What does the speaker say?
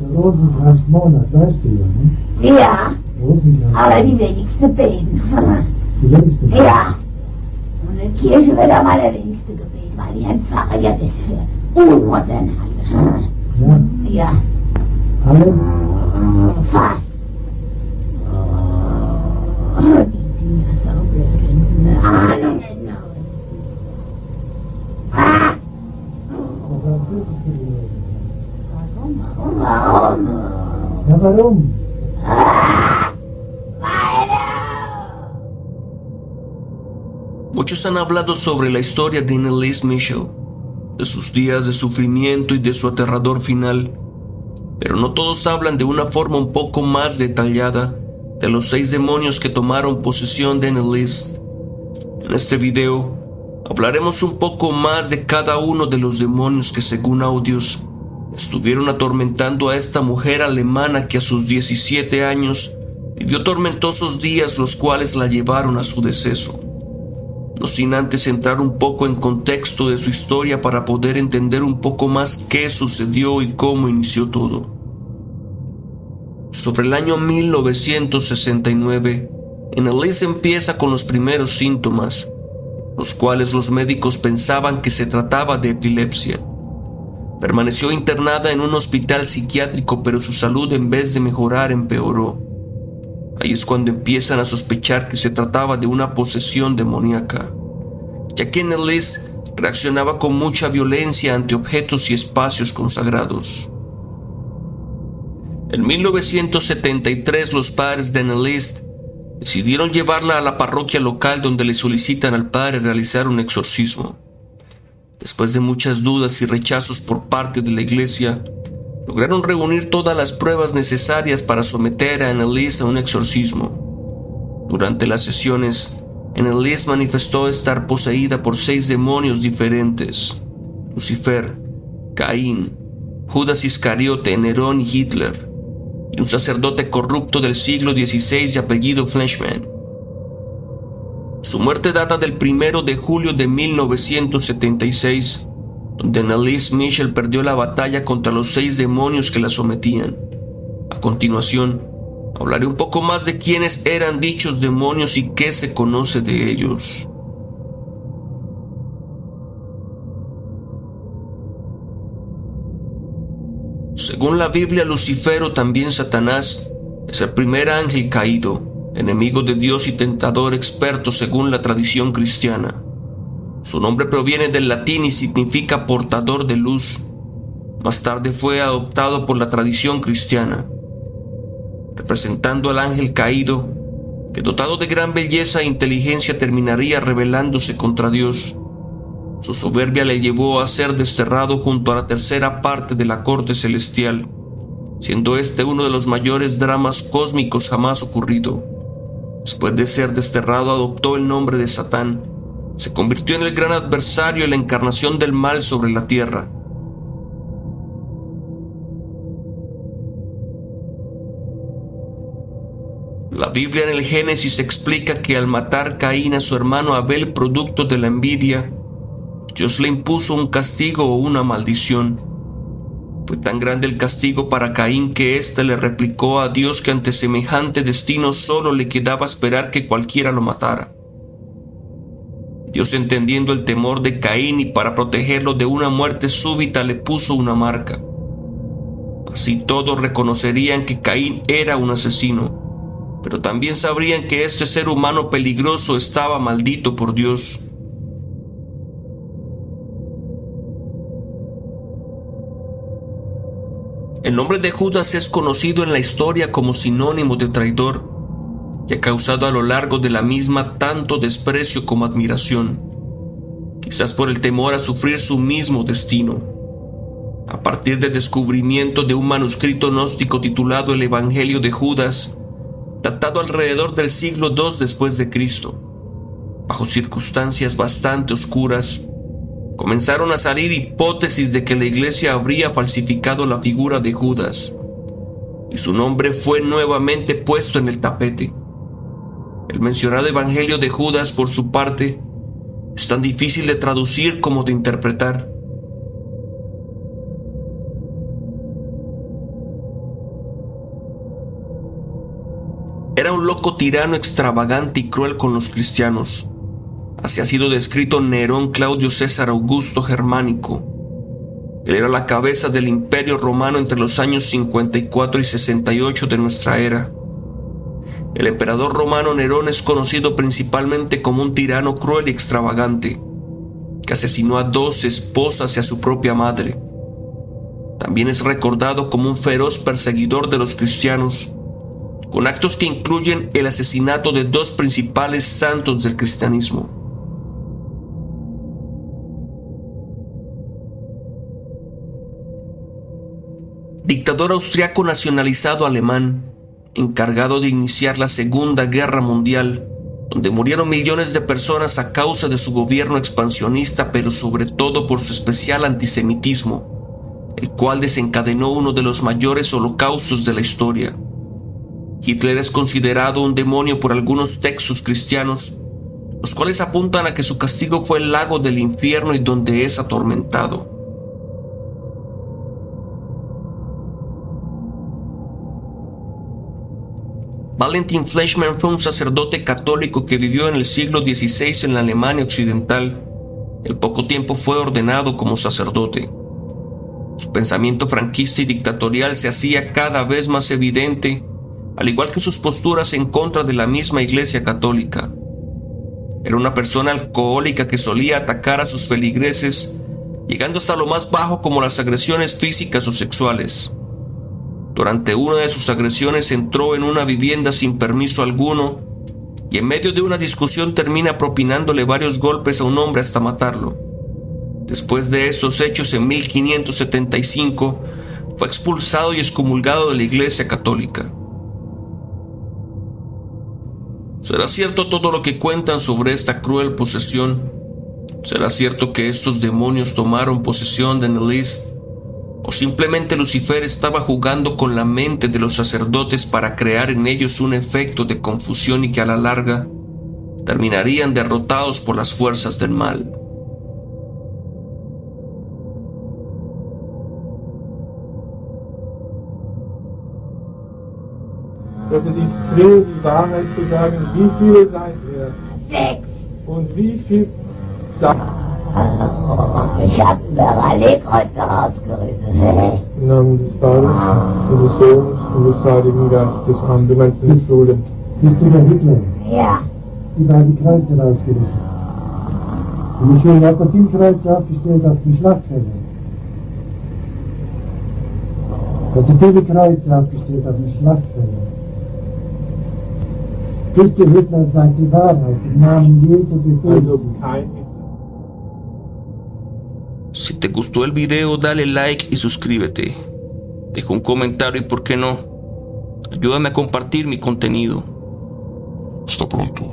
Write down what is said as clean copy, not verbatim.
Rosenkranzmonat, weißt du ja, ne? Ja, aber die wenigsten beten. Die wenigsten. Ja. Und in der Kirche wird am allerwenigsten gebetet, weil die Herrn Pfarrer ja das für unmodern halten. Ja. Ja, Alle? fast. Die sind ja so blöd, wenn sie eine Ahnung nicht haben. Was hast du das gelesen? Warum? Ja, warum? Muchos han hablado sobre la historia de Anneliese Michel, de sus días de sufrimiento y de su aterrador final, pero no todos hablan de una forma un poco más detallada de los 6 demonios que tomaron posesión de Anneliese. En este video hablaremos un poco más de cada uno de los demonios que, según audios, estuvieron atormentando a esta mujer alemana que a sus 17 años vivió tormentosos días, los cuales la llevaron a su deceso. No sin antes entrar un poco en contexto de su historia para poder entender un poco más qué sucedió y cómo inició todo. Sobre el año 1969, Anneliese empieza con los primeros síntomas, los cuales los médicos pensaban que se trataba de epilepsia. Permaneció internada en un hospital psiquiátrico, pero su salud, en vez de mejorar, empeoró. Ahí es cuando empiezan a sospechar que se trataba de una posesión demoníaca, ya que Anneliese reaccionaba con mucha violencia ante objetos y espacios consagrados. En 1973, los padres de Anneliese decidieron llevarla a la parroquia local, donde le solicitan al padre realizar un exorcismo. Después de muchas dudas y rechazos por parte de la iglesia, lograron reunir todas las pruebas necesarias para someter a Anneliese a un exorcismo. Durante las sesiones, Anneliese manifestó estar poseída por 6 demonios diferentes: Lucifer, Caín, Judas Iscariote, Nerón y Hitler, y un sacerdote corrupto del siglo XVI de apellido Fleischmann. Su muerte data del 1 de julio de 1976, donde Anneliese Michel perdió la batalla contra los 6 demonios que la sometían. A continuación, hablaré un poco más de quiénes eran dichos demonios y qué se conoce de ellos. Según la Biblia, Lucifer, o también Satanás, es el primer ángel caído, enemigo de Dios y tentador experto según la tradición cristiana. Su nombre proviene del latín y significa portador de luz. Más tarde fue adoptado por la tradición cristiana, representando al ángel caído, que dotado de gran belleza e inteligencia terminaría rebelándose contra Dios. Su soberbia le llevó a ser desterrado junto a la tercera parte de la corte celestial, siendo este uno de los mayores dramas cósmicos jamás ocurrido. Después de ser desterrado, adoptó el nombre de Satán. Se convirtió en el gran adversario y la encarnación del mal sobre la tierra. La Biblia en el Génesis explica que al matar Caín a su hermano Abel producto de la envidia, Dios le impuso un castigo o una maldición. Fue tan grande el castigo para Caín que éste le replicó a Dios que ante semejante destino solo le quedaba esperar que cualquiera lo matara. Dios, entendiendo el temor de Caín y para protegerlo de una muerte súbita, le puso una marca. Así todos reconocerían que Caín era un asesino, pero también sabrían que este ser humano peligroso estaba maldito por Dios. El nombre de Judas es conocido en la historia como sinónimo de traidor, y ha causado a lo largo de la misma tanto desprecio como admiración, quizás por el temor a sufrir su mismo destino. A partir del descubrimiento de un manuscrito gnóstico titulado El Evangelio de Judas, datado alrededor del siglo II después de Cristo, bajo circunstancias bastante oscuras, comenzaron a salir hipótesis de que la iglesia habría falsificado la figura de Judas, y su nombre fue nuevamente puesto en el tapete. El mencionado Evangelio de Judas, por su parte, es tan difícil de traducir como de interpretar. un loco tirano extravagante y cruel con los cristianos. Así ha sido descrito Nerón Claudio César Augusto Germánico. Él era la cabeza del Imperio Romano entre los años 54 y 68 de nuestra era. El emperador romano Nerón es conocido principalmente como un tirano cruel y extravagante, que asesinó a 2 esposas y a su propia madre. También es recordado como un feroz perseguidor de los cristianos, con actos que incluyen el asesinato de 2 principales santos del cristianismo. Dictador austriaco nacionalizado alemán, encargado de iniciar la Segunda Guerra Mundial, donde murieron millones de personas a causa de su gobierno expansionista, pero sobre todo por su especial antisemitismo, el cual desencadenó uno de los mayores holocaustos de la historia. Hitler es considerado un demonio por algunos textos cristianos, los cuales apuntan a que su castigo fue el lago del infierno y donde es atormentado. Valentin Fleischmann fue un sacerdote católico que vivió en el siglo XVI en la Alemania occidental. En poco tiempo fue ordenado como sacerdote. Su pensamiento franquista y dictatorial se hacía cada vez más evidente, al igual que sus posturas en contra de la misma Iglesia Católica. Era una persona alcohólica que solía atacar a sus feligreses, llegando hasta lo más bajo como las agresiones físicas o sexuales. Durante una de sus agresiones entró en una vivienda sin permiso alguno y en medio de una discusión termina propinándole varios golpes a un hombre hasta matarlo. Después de esos hechos, en 1575, fue expulsado y excomulgado de la Iglesia Católica. ¿Será cierto todo lo que cuentan sobre esta cruel posesión? ¿Será cierto que estos demonios tomaron posesión de Anneliese? ¿O simplemente Lucifer estaba jugando con la mente de los sacerdotes para crear en ellos un efecto de confusión y que a la larga terminarían derrotados por las fuerzas del mal? Also die Zwillen, die Wahrheit zu sagen, wie viele seid ihr? 6. Und wie viel sagt Ich habe Parallelkreuze rausgerissen. im Namen des Vaters und des Sohnes und des Heiligen Geistes. Amen. Du meinst in die Schule. Bist du der Hitler? Ja. Die war die Kreuze rausgerissen. Und die Schule hat doch viel Kreuze aufgestellt auf die Schlachtfelde. Hast du viele Kreuze aufgestellt auf die Schlachtfelde? Bist du Hitler, sagt die Wahrheit, im Namen Jesu befehlt Also sie. kein Si te gustó el video, dale like y suscríbete. Deja un comentario y, ¿por qué no?, ayúdame a compartir mi contenido. Hasta pronto.